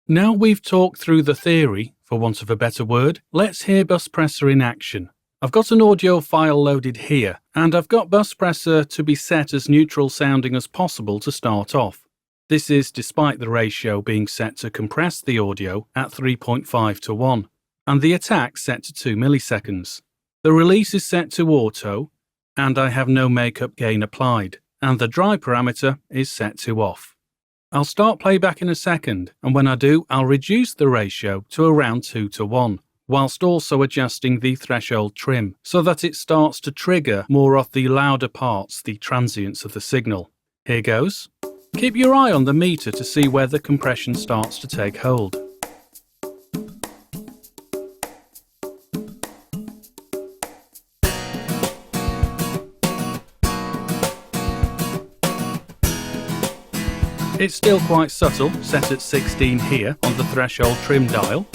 Now we've talked through the theory, for want of a better word, let's hear BussPressor in action. I've got an audio file loaded here, and I've got BussPressor to be set as neutral sounding as possible to start off. This is despite the ratio being set to compress the audio at 3.5 to 1, and the attack set to 2 milliseconds. The release is set to auto, and I have no makeup gain applied, and the dry parameter is set to off. I'll start playback in a second, and when I do, I'll reduce the ratio to around 2 to 1, whilst also adjusting the threshold trim so that it starts to trigger more of the louder parts, the transients of the signal. Here goes. Keep your eye on the meter to see where the compression starts to take hold. It's still quite subtle, set at 16 here on the threshold trim dial.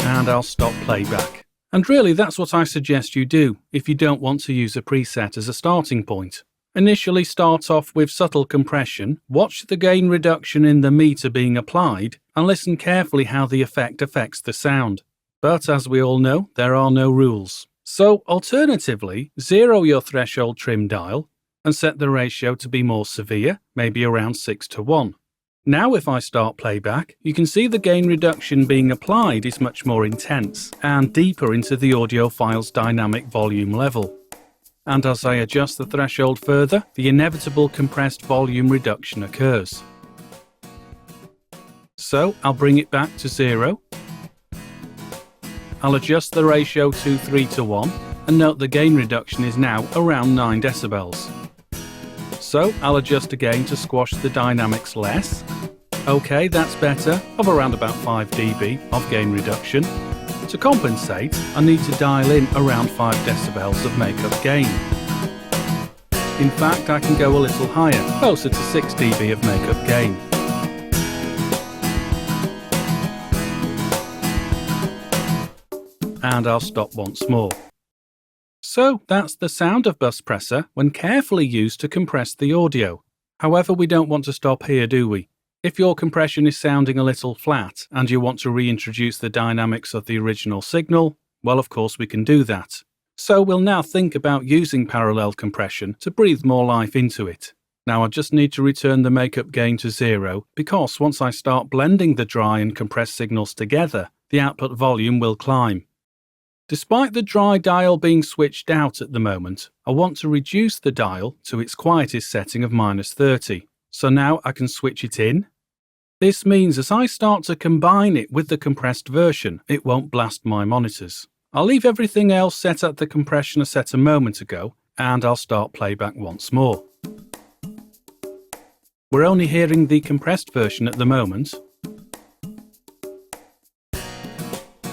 And I'll stop playback. And really that's what I suggest you do if you don't want to use a preset as a starting point. Initially start off with subtle compression, watch the gain reduction in the meter being applied, and listen carefully how the effect affects the sound. But as we all know, there are no rules. So alternatively, zero your threshold trim dial and set the ratio to be more severe, maybe around 6 to 1. Now if I start playback, you can see the gain reduction being applied is much more intense and deeper into the audio file's dynamic volume level. And as I adjust the threshold further, the inevitable compressed volume reduction occurs. So I'll bring it back to 0. I'll adjust the ratio to 3 to 1 and note the gain reduction is now around 9 decibels. So I'll adjust again to squash the dynamics less. Okay, that's better, of around about 5 dB of gain reduction. To compensate, I need to dial in around 5 decibels of makeup gain. In fact, I can go a little higher, closer to 6 dB of makeup gain. And I'll stop once more. So that's the sound of BussPressor when carefully used to compress the audio. However, we don't want to stop here, do we? If your compression is sounding a little flat and you want to reintroduce the dynamics of the original signal, well, of course we can do that. So we'll now think about using parallel compression to breathe more life into it. Now I just need to return the makeup gain to 0 because once I start blending the dry and compressed signals together, the output volume will climb. Despite the dry dial being switched out at the moment, I want to reduce the dial to its quietest setting of -30. So now I can switch it in. This means as I start to combine it with the compressed version, it won't blast my monitors. I'll leave everything else set at the compression I set a moment ago, and I'll start playback once more. We're only hearing the compressed version at the moment.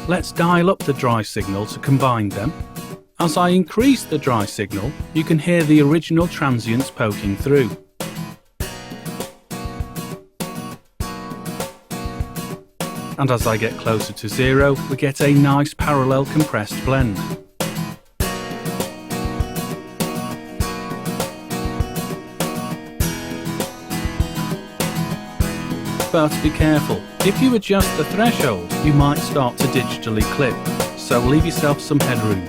Let's dial up the dry signal to combine them. As I increase the dry signal, you can hear the original transients poking through. And as I get closer to 0, we get a nice parallel compressed blend. But be careful, if you adjust the threshold, you might start to digitally clip, so leave yourself some headroom.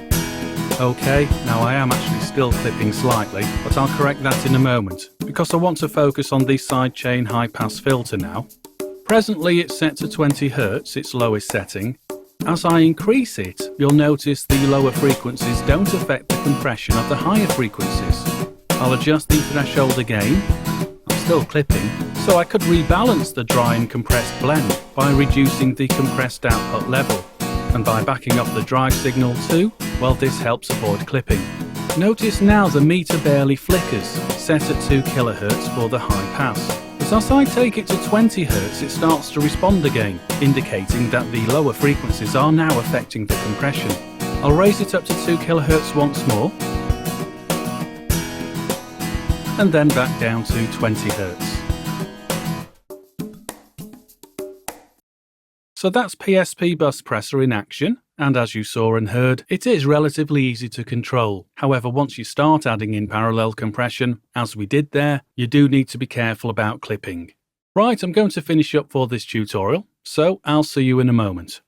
Okay, now I am actually still clipping slightly, but I'll correct that in a moment, because I want to focus on the sidechain high-pass filter now. Presently it's set to 20 Hz, its lowest setting. As I increase it, you'll notice the lower frequencies don't affect the compression of the higher frequencies. I'll adjust the threshold again. I'm still clipping, so I could rebalance the dry and compressed blend by reducing the compressed output level. And by backing up the dry signal too, well, this helps avoid clipping. Notice now the meter barely flickers, set at 2 kHz for the high pass. As I take it to 20 Hz, it starts to respond again, indicating that the lower frequencies are now affecting the compression. I'll raise it up to 2 kHz once more, and then back down to 20 Hz. So that's PSP BussPressor in action, And as you saw and heard, it is relatively easy to control. However, once you start adding in parallel compression, as we did there, you do need to be careful about clipping. Right, I'm going to finish up for this tutorial, so I'll see you in a moment.